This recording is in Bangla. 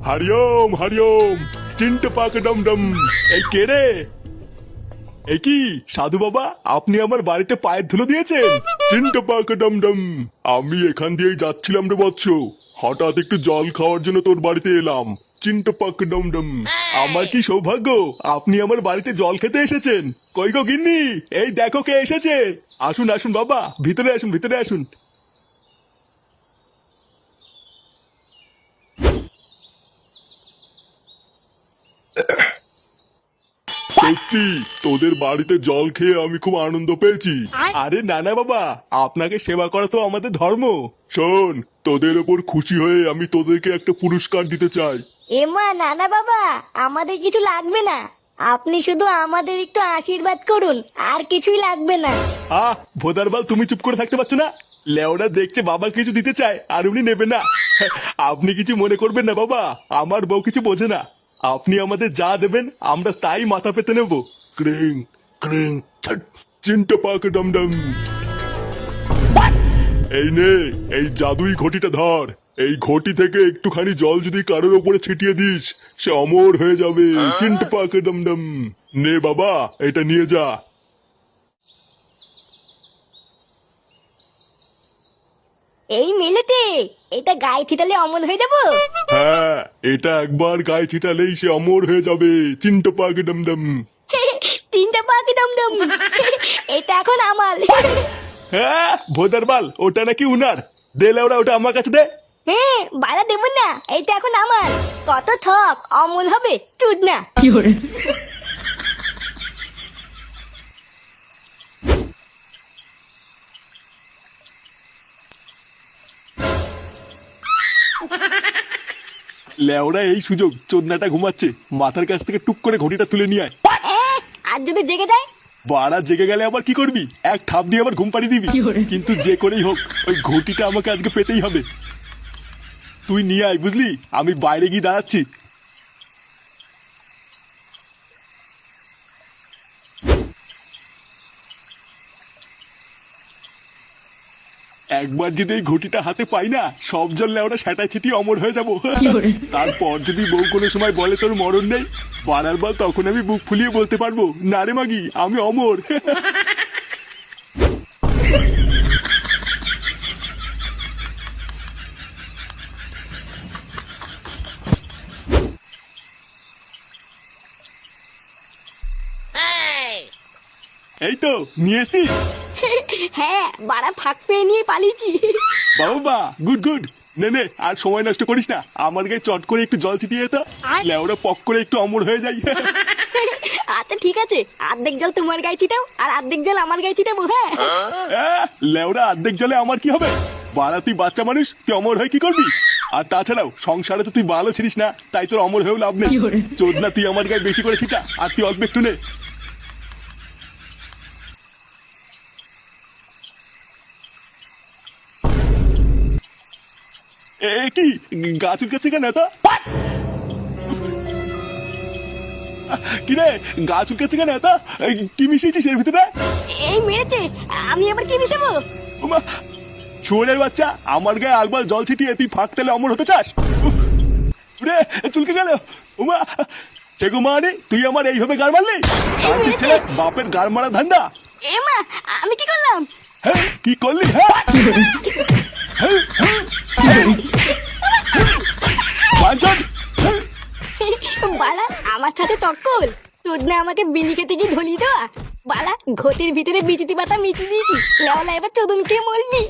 হরিওম হরিওম। চিন্টু পাক ডম ডম। এই কে রে? এই কি সাধু বাবা, আপনি আমার বাড়িতে পায়ের ধুলো দিয়েছেন? চিন্টু পাক ডম ডম। আমি এখান দিয়েই যাচ্ছিলাম রে বৎস, হঠাৎ একটু জল খাওয়ার জন্য তোর বাড়িতে এলাম। চিন্টু পাক ডম ডম। আমার কি সৌভাগ্য, আপনি আমার বাড়িতে জল খেতে এসেছেন। কই গো গিন্নি, এই দেখো কে এসেছে। আসুন আসুন বাবা, ভিতরে আসুন ভিতরে আসুন। সত্যি তোদের বাড়িতে জল খেয়ে আমি খুব আনন্দ পেয়েছি। আরে না না বাবা, আপনাকে সেবা করা তো আমাদের ধর্ম। শোন, তোদের ওপর খুশি হয়ে আমি তোদেরকে একটা পুরস্কার দিতে চাই। এমা নানা বাবা, আমাদের কিছু লাগবে না, আপনি শুধু আমাদের একটু আশীর্বাদ করুন, আর কিছুই লাগবে না। ভোদারবাল, তুমি চুপ করে থাকতে পারছো না? লেওরা দেখছে বাবা কিছু দিতে চায় আর উনি নেবে না। আপনি কিছু মনে করবেন না বাবা, আমার বউ কিছু বোঝে না। আপনি আমাদের যা দেবেন আমরা তাই মাথা পেতে নেব। ক্রিং ক্রিং ছট, চিন্টু পাক ডম ডম। এই নে, এই জাদুই ঘটিটা ধর। এই ঘটি থেকে একটুখানি জল যদি কারোর উপরে ছিটিয়ে দিস, সে অমর হয়ে যাবে। চিন্টু পাক ডম ডম। নে বাবা, এটা নিয়ে যা। এই মেলেতে এটা গায়ে ছিটালে অমর হয়ে যাবো? হ্যাঁ, এটা একবার গায়ে ছিটালেই সে অমর হয়ে যাবে। চিন্টু পাক ডম ডম। তিনটা পাখি দমদম। এটা এখন আমার। হ্যাঁ ভোদারবাল, ওটা নাকি উনার। দে লেওরা, ওটা আমার কাছে দে। হ্যাঁ বাড়া দেবো না, এটা এখন আমার। কত ঠক, অমল হবে চুদ না। লেওরা এই সুযোগ, চোদনাটা ঘুমাচ্ছে, মাথার কাছ থেকে টুক করে ঘটিটা তুলে নিয়ে আয়। আর যদি জেগে যায়? বাড়া জেগে গেলে আবার কি করবি? এক ঠাপ দিয়ে আবার ঘুম পাড়িয়ে দিবি। কিন্তু যে করেই হোক ওই ঘটিটা আমাকে আজকে পেতেই হবে। তুই নিয়ে আয়, বুঝলি? আমি বাইরে গিয়ে দাঁড়াচ্ছি। একবার যদি এই ঘটিটা হাতে পাই না, সব জল লেওরা সেটা ছিটিয়ে অমর হয়ে যাবো। তারপর যদি বউ কোনো সময় বলে তোর মরণ নেই, বাড়ার বল, তখন আমি বুক ফুলিয়ে বলতে পারবো, না রে মাগি, আমি অমর। এই তো নিয়ে এসছিস? হ্যাঁ বাড়া ফাঁক পেয়ে নিয়ে পালিয়েছি। বাবা গুড গুড। নে নে, আর সময় নষ্ট করিস না, আমার গায়ে চট করে একটু জল ছিটিয়ে যেত, লেওরা পক করে একটু অমর হয়ে যাই। আচ্ছা ঠিক আছে, অর্ধেক জল তোমার গায়ে ছিটাও আর অর্ধেক জল আমার গায়ে ছিটাবো। হ্যাঁ লেওরা অর্ধেক জলে আমার কি হবে? বাড়া তুই বাচ্চা মানুষ, তুই অমর হয়ে কি করবি? আর তাছাড়াও সংসারে তো তুই ভালো ছিলিস না, তাই তোর অমর হয়েও লাভ নেই। চোদনা, তুই আমার গায়ে বেশি করে ছিটা আর তুই অল্প একটু নে। কি গাছ উঠছে কেন এত? কিরে গাছ উঠছে কেন এত? কি মিশিয়েছিস এর ভিতরে? এই মেরেছে, আমি আবার কি মিশাবো? শুয়োরের বাচ্চা, আমার গায়ে একবার জল ছিটিয়ে তুই ফাঁক তেলে অমর হতে চাস? রে চুলকে গেল। উমা সেগো মানে তুই আমার এইভাবে গাড় মারলি? ছেলে বাপের গাড় মারা ধান্দা। এমা আমি কি করলাম? হ্যাঁ কি করলি? হ্যাঁ বালা আমার সাথে তক্কল, তোর না আমাকে বিলি খেতে গিয়ে ধলিয়ে দেওয়া। বালা ঘটির ভিতরে বিচিতি পাতা মিচিয়ে দিয়েছি, লেওলা এবার চোদন খেয়ে মরবি।